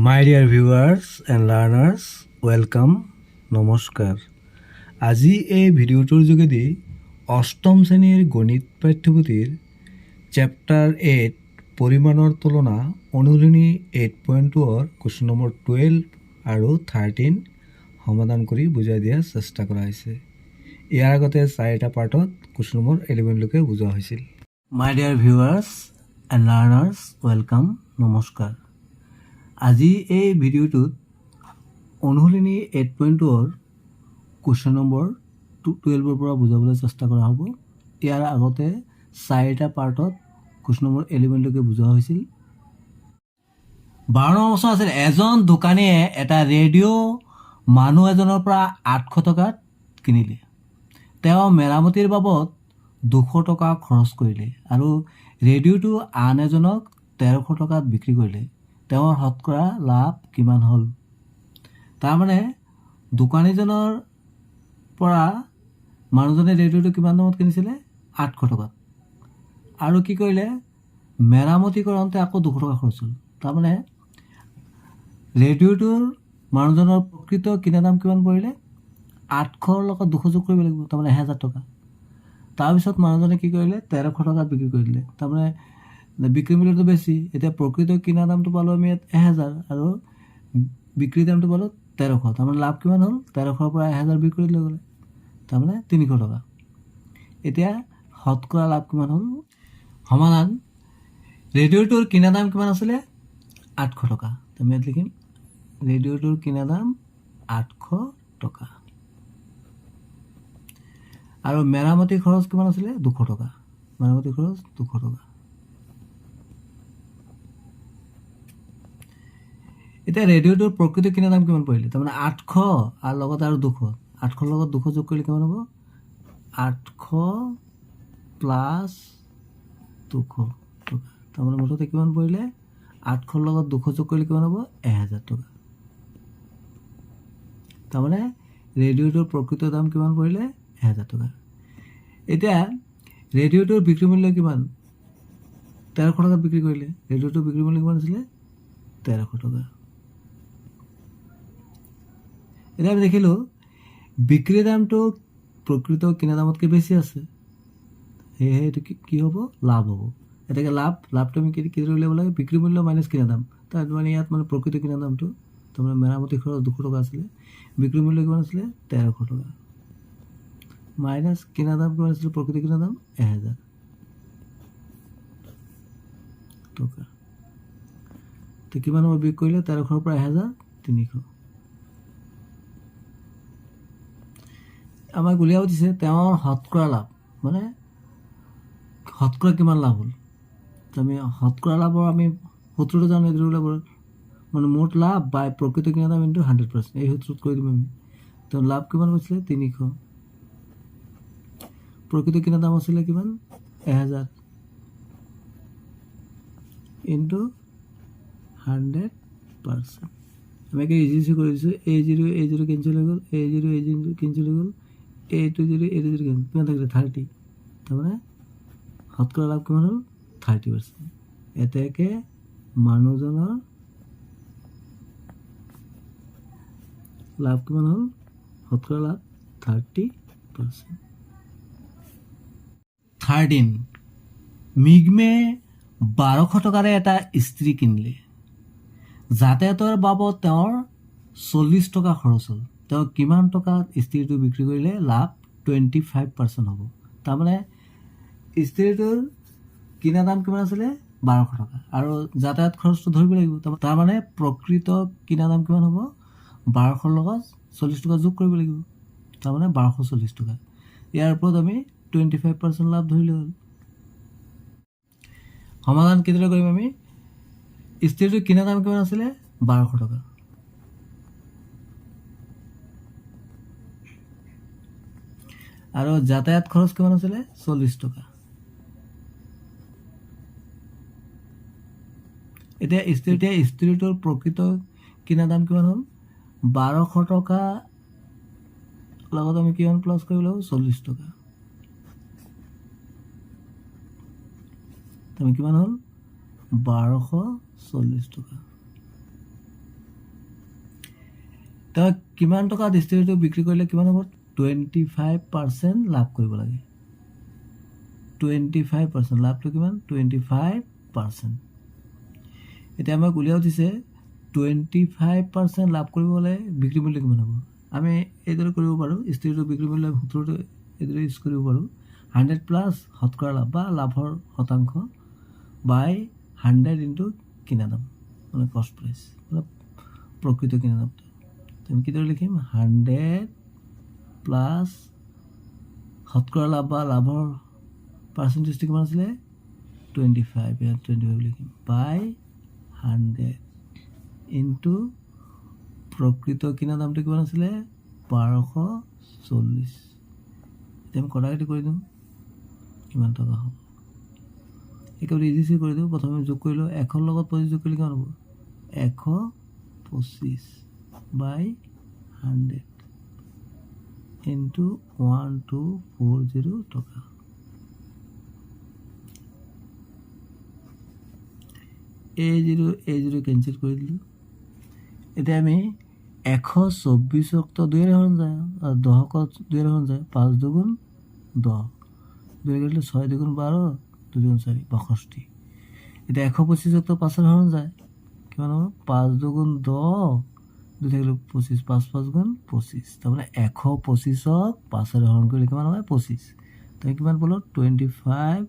My dear viewers and learners welcome নমস্কাৰ। আজি এই ভিডিঅ'টোৰ যোগেদি অষ্টম শ্ৰেণীৰ গণিত পাঠ্যপুথিৰ চেপ্টাৰ 8 পৰিমাণৰ তুলনা অনুশীলনী 8.2-ৰ কুৱেশ্যন নম্বৰ 12 আৰু 13 সমাধান কৰি বুজাই দিয়াৰ চেষ্টা কৰা হৈছে। ইয়াৰ আগতে 4টা পাৰ্টত কুৱেশ্যন নম্বৰ 11লৈকে বুজোৱা হৈছিল। মাই dear viewers and learners welcome নমস্কাৰ। আজি এই ভিডিঅ'টোত অনুশীলনী 8.2-ৰ কুৱেশ্যন নম্বৰ 12ৰ পৰা বুজাবলৈ চেষ্টা কৰা হ'ব। ইয়াৰ আগতে 4টা পাৰ্টত কুৱেশ্যন নম্বৰ 11লৈকে বুজোৱা হৈছিল। 12 নম্বৰ প্ৰশ্ন আছিল, এজন দোকানীয়ে এটা ৰেডিঅ' মানুহ এজনৰ পৰা 800 টকাত কিনিলে। তেওঁ মেৰামতিৰ বাবদ 200 টকা খৰচ কৰিলে আৰু ৰেডিঅ'টো আন এজনক 1300 টকাত বিক্ৰী কৰিলে। তেওঁৰ শতকৰা লাভ কিমান হ'ল? তাৰমানে দোকানীজনৰ পৰা মানুহজনে ৰেডিঅ'টো কিমান দামত কিনিছিলে? 800 টকাত। আৰু কি কৰিলে? মেৰামতি কৰোঁতে আকৌ 200 টকা খৰচ হ'ল। তাৰমানে ৰেডিঅ'টোৰ মানুহজনৰ প্ৰকৃত কিনা দাম কিমান পৰিলে? 800ৰ লগত 200 যোগ কৰিব লাগিব, তাৰমানে 1000 টকা। তাৰপিছত মানুহজনে কি কৰিলে? 1300 টকাত বিক্ৰী কৰি দিলে। তাৰমানে বিক্ৰী মূল্যটো বেছি। এতিয়া প্ৰকৃত কিনা দামটো পালোঁ আমি ইয়াত 1000 আৰু বিক্ৰী দামটো পালোঁ 1300। তাৰমানে লাভ কিমান হ'ল? 1300ৰ পৰা 1000 বিক্ৰী কৰিলে গ'লে, তাৰমানে 300 টকা। এতিয়া শতকৰা লাভ কিমান হ'ল? সমাধান, ৰেডিঅ'টোৰ কিনা দাম কিমান আছিলে? 800 টকা। আমি ইয়াত লিখিম ৰেডিঅ'টোৰ কিনা দাম 800 টকা আৰু মেৰামতি খৰচ কিমান আছিলে? 200 টকা। মেৰামতি খৰচ 200 টকা। এতিয়া ৰেডিঅ'টোৰ প্ৰকৃত কিনা দাম কিমান পৰিলে? তাৰমানে 800 আৰু লগত আৰু 200। 800ৰ লগত 200 যোগ কৰিলে কিমান হ'ব? 800 প্লাছ 200 টকা। তাৰমানে মুঠতে কিমান পৰিলে? 800ৰ লগত 200 যোগ কৰিলে কিমান হ'ব? 1000 টকা। তাৰমানে ৰেডিঅ'টোৰ প্ৰকৃত দাম কিমান পৰিলে? 1000 টকা। এতিয়া ৰেডিঅ'টোৰ বিক্ৰী মূল্য কিমান? 1300 টকাত বিক্ৰী কৰিলে। ৰেডিঅ'টোৰ বিক্ৰী মূল্য কিমান আছিলে? 1300 টকা। এতিয়া আমি দেখিলোঁ বিক্ৰী দামটো প্ৰকৃত কিনা দামতকৈ বেছি আছে, সেয়েহে এইটো কি হ'ব? লাভ হ'ব। এতেকে লাভটো আমি কেতিয়া উলিয়াব লাগে? বিক্ৰী মূল্য মাইনাছ কিনা দাম। তাত মানে ইয়াত মানে প্ৰকৃত কিনা দামটো, তাৰমানে মেৰামতি খৰচ 200 টকা আছিলে, বিক্ৰী মূল্য কিমান আছিলে? 1300 টকা মাইনাছ কিনা দাম কিমান আছিলে? প্ৰকৃত কিনা দাম 1000 টকা। তো কিমান সময় বিক্ৰী কৰিলে? 1300ৰ পৰা 1000, 300। আমাক উলিয়াব দিছে তেওঁৰ শতকৰা লাভ, মানে শতকৰা কিমান লাভ হ'ল। তো আমি শতকৰা লাভৰ আমি সূত্ৰটো জানো, এইটো ওলাব মানে মুঠ লাভ বাই প্ৰকৃত কিনা দাম ইনটু 100%। এই সূত্ৰত কৰি দিম আমি। তো লাভ কিমান হৈছিলে? 300। প্ৰকৃত কিনা দাম আছিলে কিমান? 1000 ইনটু 100%। আমি একে ইজি কৰি দিছোঁ। A0 কেঞ্চেল হৈ গ'ল, A0 কেঞ্চেল হৈ গ'ল, A2 0 কেঞ্চেল কিমান থাকিলে? 30। তাৰমানে শতকৰা লাভ কিমান হ'ল? 30%। এতেকে মানুহজনৰ লাভ কিমান হ'ল? শতকৰা লাভ 30%। 13, মিগমে 1200 টকাৰে এটা ইস্ত্ৰি কিনিলে। যাতায়াতৰ বাবদ তেওঁৰ 40 টকা খৰচ হ'ল। তেওঁ কিমান টকাত ইস্ত্ৰিটো বিক্ৰী কৰিলে লাভ 25% হ'ব? তাৰমানে ইস্ত্ৰিটোৰ কিনা দাম কিমান আছিলে? 1200 টকা আৰু যাতায়াত খৰচটো ধৰিব লাগিব। তাৰমানে প্ৰকৃত কিনা দাম কিমান হ'ব? 1200ৰ লগত 40 টকা যোগ কৰিব লাগিব, তাৰমানে 1240 টকা। ইয়াৰ ওপৰত আমি 25% লাভ ধৰিলে হ'ল। সমাধান কেতিয়ালৈ কৰিম আমি? ইস্ত্ৰিটোৰ কিনা দাম কিমান আছিলে? 1200 টকা। আৰু যাতায়াত খৰচ কিমান আছিলে? 40 টকা। এতিয়া ইস্ত্ৰিটোৰ প্ৰকৃত কিনা দাম কিমান হ'ল? 1200 টকা লগত আমি কিমান প্লাছ কৰিব লাগিব? 40 টকা। তুমি কিমান হ'ল? 1240 টকা। তেওঁ কিমান টকা ডিষ্ট্ৰিবিউটৰটো বিক্ৰী কৰিলে কিমান হ'ব 25% লাভ কৰিব লাগে 25% লাভটো কিমান 25%। এতিয়া আমাক উলিয়াই উঠিছে 25% লাভ কৰিব হ'লে বিক্ৰী মূল্য কিমান হ'ব। আমি এইদৰে কৰিব পাৰোঁ ডিষ্ট্ৰিবিউটৰ বিক্ৰী মূল্য সূত্ৰটো এইদৰে ইউজ কৰিব পাৰোঁ 100 প্লাছ শতকৰা লাভ বা লাভৰ শতাংশ বাই 100 ইনটু কিনা দাম মানে কষ্ট প্ৰাইচ মানে প্ৰকৃত কিনা দামটো। আমি কিদৰে লিখিম 100 প্লাছ শতকৰা লাভ বা লাভৰ পাৰ্চেণ্টেজটো কিমান আছিলে 25 ইয়াত 25 লিখিম বাই 100 ইনটু প্ৰকৃত কিনা দামটো কিমান আছিলে 1240। এতিয়া আমি কটাকটি কৰি দিওঁ কিমান টকা হ'ব একেবাৰে ইজি কৰি দিওঁ। প্ৰথমে যোগ কৰিলোঁ 100 লগত 25 যোগ কৰিলে কিমান হ'ব 125 বাই 100 ইনটু 1240 টকা। এই জিৰ' কেঞ্চেল কৰি দিলোঁ। এতিয়া আমি 124ক তো 2 হৰণ যায় আৰু 10ক 2 হৰণ যায় 5 দুগুণ 10 2 কৰিলে 6 দুগুণ 12 2 দুগুণ 4 62। এতিয়া 125ক তো 5 হৰণ যায় কিমান হ'ব 5 দুগুণ 10 2 থাকিলে 25 5 5 গুণ 25 তাৰমানে 125ক 5 হৰণ কৰিলে কিমান হয় 25। তুমি কিমান পালোঁ 25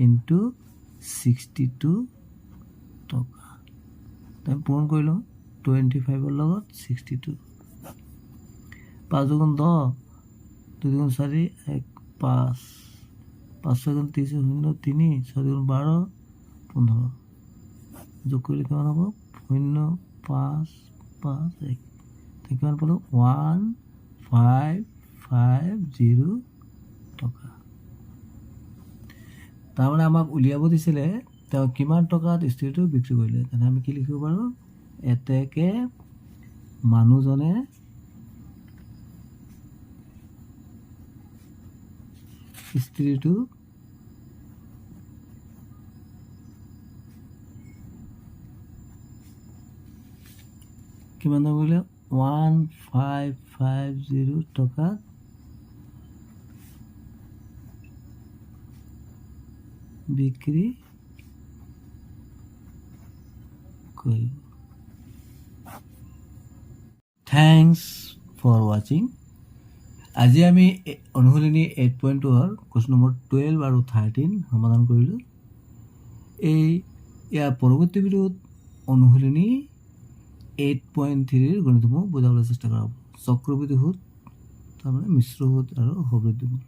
ইনটু 62 টকা। আমি পূৰণ কৰি লওঁ 25ৰ লগত 62 5 দুগুণ 10 2 দুগুণ 4 1 5 5 6 গুণ 30 0 3 6 দুগুণ 12 15 যোগ কৰিলে কিমান হ'ব 0 5 5 1 কিমান পালোঁ 1550 টকা। তাৰমানে আমাক উলিয়াব দিছিলে তেওঁ কিমান টকাত ডিষ্ট্ৰিবিউটৰটো বিক্ৰী কৰিলে। তেনে আমি কি লিখিব পাৰোঁ এতেকে মানুহজনে ডিষ্ট্ৰিবিউটৰটো কিমান দাম কৰিলে 1550 টকাত বিক্ৰী কৰিব। থ্যাংকস ফৰ ৱাচিং। আজি আমি অনুশীলনী 8.2 কুৱেশ্যন নম্বৰ 12 আৰু 13 সমাধান কৰিলোঁ। ইয়াৰ পৰৱৰ্তী ভিডিঅ'ত অনুশীলনী 8.3 গণিতসমূহ বুজাবলৈ চেষ্টা কৰা হ'ব। চক্ৰবৃদ্ধি সুদ তাৰমানে মিশ্ৰ সুদ আৰু সবৃদ্ধি মূল।